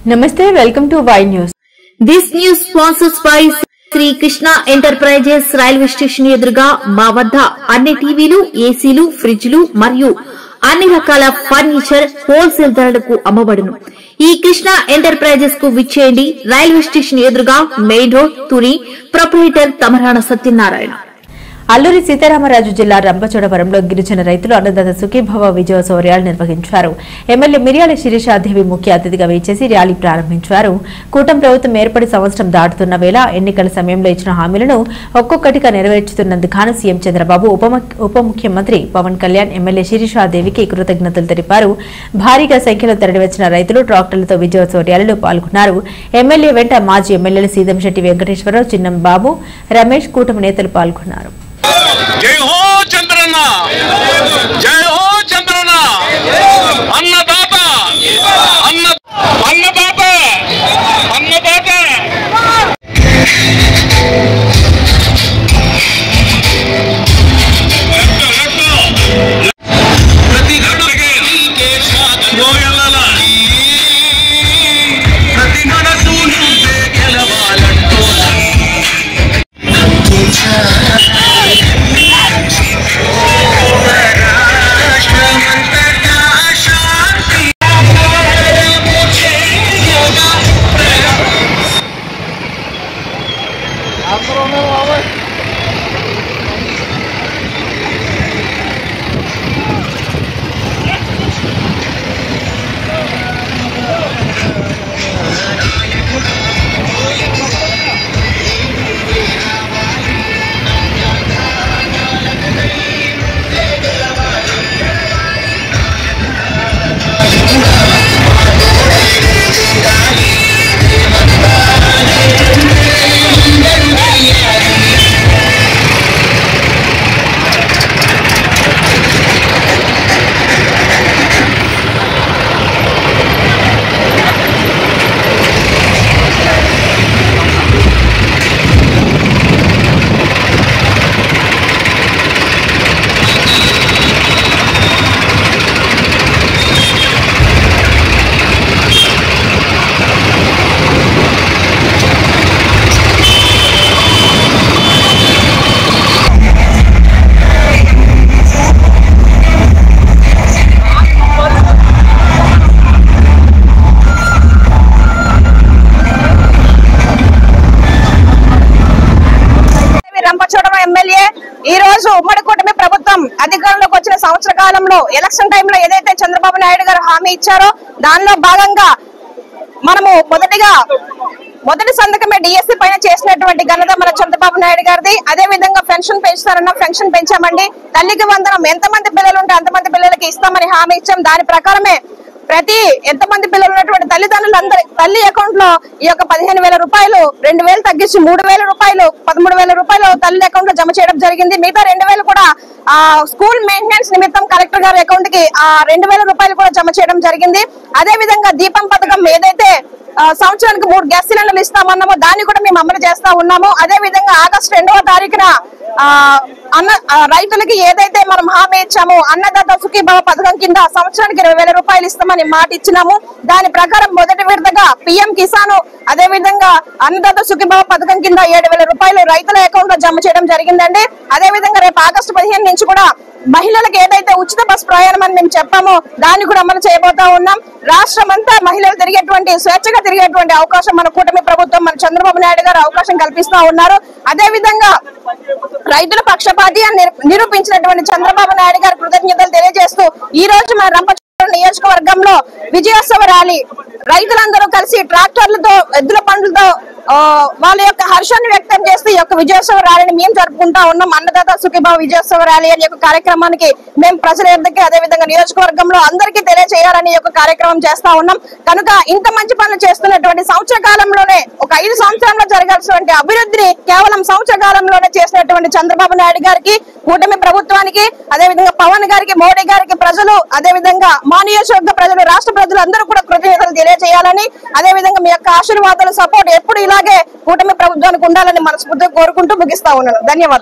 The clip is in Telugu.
Namaste, welcome to Y News. This news sponsors by Sri Krishna Enterprises railway station ఎదురుగా మా వద్ద అన్ని టీవీలు, ఏసీలు, ఫ్రిడ్జ్లు మరియు అన్ని రకాల ఫర్నిచర్ హోల్సేల్ ధరలకు అమ్మబడును. ఈ కృష్ణ ఎంటర్ప్రైజెస్ కు విచ్చేయండి. రైల్వే స్టేషన్ ఎదురుగా main road, Tuni. Proprietor Tamarana Satyanarayana. Alluri Sitaramaraju జిల్లా రంపచోడవరంలో గిరిజన రైతులు అన్నదాత సుఖీభవ విజయోత్సవ ర్యాలీ నిర్వహించారు. ఎమ్మెల్యే మిర్యాల శిరీషాదేవి ముఖ్య అతిథిగా వేచేసి ర్యాలీ ప్రారంభించారు. కూటమి ప్రభుత్వం ఏర్పడి సంవత్సరం దాటుతున్న వేళ ఎన్నికల సమయంలో ఇచ్చిన హామీలను ఒక్కొక్కటిగా నెరవేర్చుతున్నందుకు సీఎం చంద్రబాబు, ఉప ముఖ్యమంత్రి పవన్ కళ్యాణ్, ఎమ్మెల్యే శిరీషాదేవికి కృతజ్ఞతలు తెలిపారు. భారీగా సంఖ్యలో తరలివచ్చిన రైతులు ట్రాక్టర్లతో విజయోత్సవ ర్యాలీలో పాల్గొన్నారు. ఎమ్మెల్యే వెంట మాజీ ఎమ్మెల్యేలు సీదంశెట్టి వెంకటేశ్వరరావు, చిన్నం బాబు, రమేష్, కూటమి నేతలు పాల్గొన్నారు. జై హో చంద్రన్న, జై హో చంద్రన్న, అన్నదాత అన్నదాత అన్నదాత. ప్రతి గడుగే ప్రతి మనసు గెలవాలంటూ రంపచోడవరం ఎమ్మెల్యే ఈ రోజు ఉమ్మడి కూటమి ప్రభుత్వం అధికారంలోకి వచ్చిన సంవత్సర కాలంలో ఎలక్షన్ టైంలో ఏదైతే చంద్రబాబు నాయుడు గారు హామీ ఇచ్చారో దానిలో భాగంగా మనము మొదటి సంతకమే డిఎస్సీ పైన చేసినటువంటి ఘనత మన చంద్రబాబు నాయుడు గారిది. అదే విధంగా పెన్షన్ పెంచుతారన్నా పెన్షన్ పెంచామండి. తల్లికి వందనం, ఎంతమంది పిల్లలు ఉంటే అంతమంది పిల్లలకి ఇస్తామని హామీ ఇచ్చాం. దాని ప్రకారమే ప్రతి ఎంతమంది పిల్లలు ఉన్నటువంటి తల్లిదండ్రులందరి తల్లి అకౌంట్ లో ఈ యొక్క 15,000 రూపాయలు 2,000 తగ్గించి 3,000 రూపాయలు 13,000 రూపాయలు తల్లి అకౌంట్ లో జమ చేయడం జరిగింది. మిగతా 2,000 కూడా స్కూల్ మెయింటెనెన్స్ నిమిత్తం కలెక్టర్ గారి అకౌంట్ కి 2,000 రూపాయలు కూడా జమ చేయడం జరిగింది. అదే విధంగా దీపం పథకం ఏదైతే సంవత్సరానికి 3 గ్యాస్ సిలిండర్లు ఇస్తామన్నామో దాన్ని కూడా మేము అమలు చేస్తా ఉన్నాము. అదే విధంగా ఆగస్టు 2వ తారీఖున రైతులకి ఏదైతే మనం హామీ ఇచ్చామో అన్నదాత సుఖీభవ పథకం కింద సంవత్సరానికి 20,000 రూపాయలు ఇస్తామని మాట ఇచ్చినాము. దాని ప్రకారం మొదటి విడతగా పిఎం కిసాన్, అదే విధంగా అన్నదాత సుఖీభవ పథకం కింద 7,000 రూపాయలు రైతుల అకౌంట్ లో జమ చేయడం జరిగిందండి. అదే విధంగా రేపు ఆగస్టు 15 నుంచి కూడా మహిళలకు ఏదైతే ఉచిత బస్ ప్రయాణం అని మేము చెప్పామో దాన్ని కూడా అమలు చేయబోతా ఉన్నాం. రాష్ట్రం అంతా మహిళలు స్వేచ్ఛగా తిరిగేటువంటి అవకాశం మన కూటమి ప్రభుత్వం, మన చంద్రబాబు నాయుడు గారు అవకాశం కల్పిస్తా ఉన్నారు. అదే విధంగా రైతుల పక్షపాతి అని నిరూపించినటువంటి చంద్రబాబు నాయుడు గారు కృతజ్ఞతలు తెలియజేస్తూ ఈ రోజు మన రంపచోడవరం నియోజకవర్గంలో విజయోత్సవ ర్యాలీ రైతులందరూ కలిసి ట్రాక్టర్లతో, ఎద్దుల బండ్లతో వాళ్ళ యొక్క హర్షాన్ని వ్యక్తం చేస్తూ ఈ యొక్క విజయోత్సవ ర్యాలీని మేము జరుపుకుంటా ఉన్నాం. అన్నదాత సుఖీభవ విజయోత్సవ ర్యాలీ అనే యొక్క కార్యక్రమానికి మేము ప్రజల ఎద్దరికి, అదే విధంగా నియోజకవర్గంలో అందరికీ తెలియజేయాలని యొక్క కార్యక్రమం చేస్తా ఉన్నాం. కనుక ఇంత మంచి పనులు చేస్తున్నటువంటి సంవత్సర కాలంలోనే ఒక 5 సంవత్సరంలో జరగాల్సినటువంటి అభివృద్ధిని కేవలం సంవత్సర కాలంలోనే చేసినటువంటి చంద్రబాబు నాయుడు గారికి, కూటమి ప్రభుత్వానికి, అదే విధంగా పవన్ గారికి, మోడీ గారికి ప్రజలు, అదే విధంగా మా నియోజకవర్గ ప్రజలు, రాష్ట్ర ప్రజలు అందరూ కూడా కృతజ్ఞతలు తెలియజేయాలని, అదే విధంగా మీ యొక్క ఆశీర్వాదాలు, సపోర్ట్ ఎప్పుడు ఇలాగే కూటమి ప్రభుత్వానికి ఉండాలని మనస్ఫూర్తిగా కోరుకుంటూ ముగిస్తా ఉన్నాను. ధన్యవాదాలు.